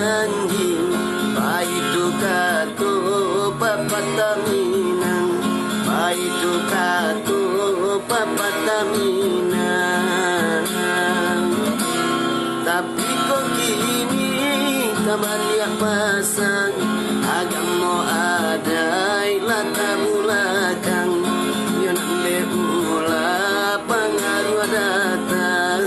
janji Baitu katu papataminang Baitu katu papataminang Tapi kok kini kabaliak pasang Agamo adai lata bulakang Yon ambe ula pengaruh datang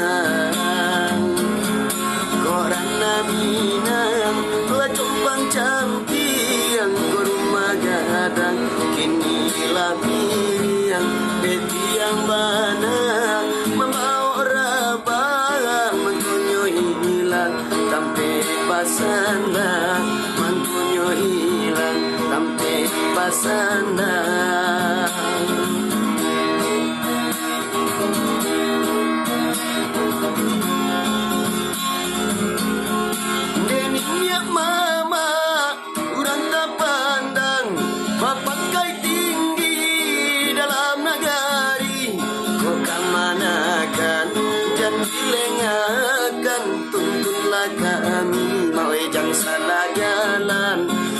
Korana minang Lacompang campiang Koruma gadang Kini labiang Betiang banang Membawa rabang Mantunyo hilang Tampe pasandang Mantunyo hilang Tampe pasandang Deningnya mama Urang tak pandang Bapak kai tinggi Dalam nagari Kau kamanakan Jangan dilengakan Tuntunlah kami Mawejang salah jalan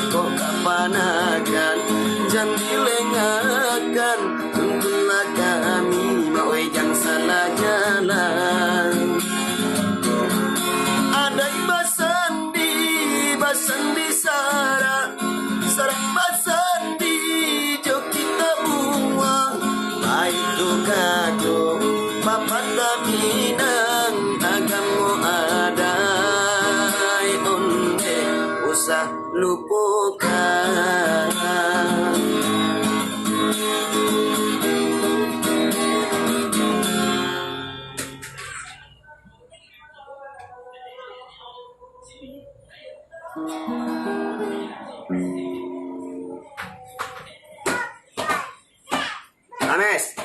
Kau kapanakan Jangan dilengakan Tuntunlah kami Mawejang salah jalan Adai basandi Basandi sara Sarang basandi Jo kita buang Baik tu kado Bapak daminang Agamo adai Onde usah lupakan Ames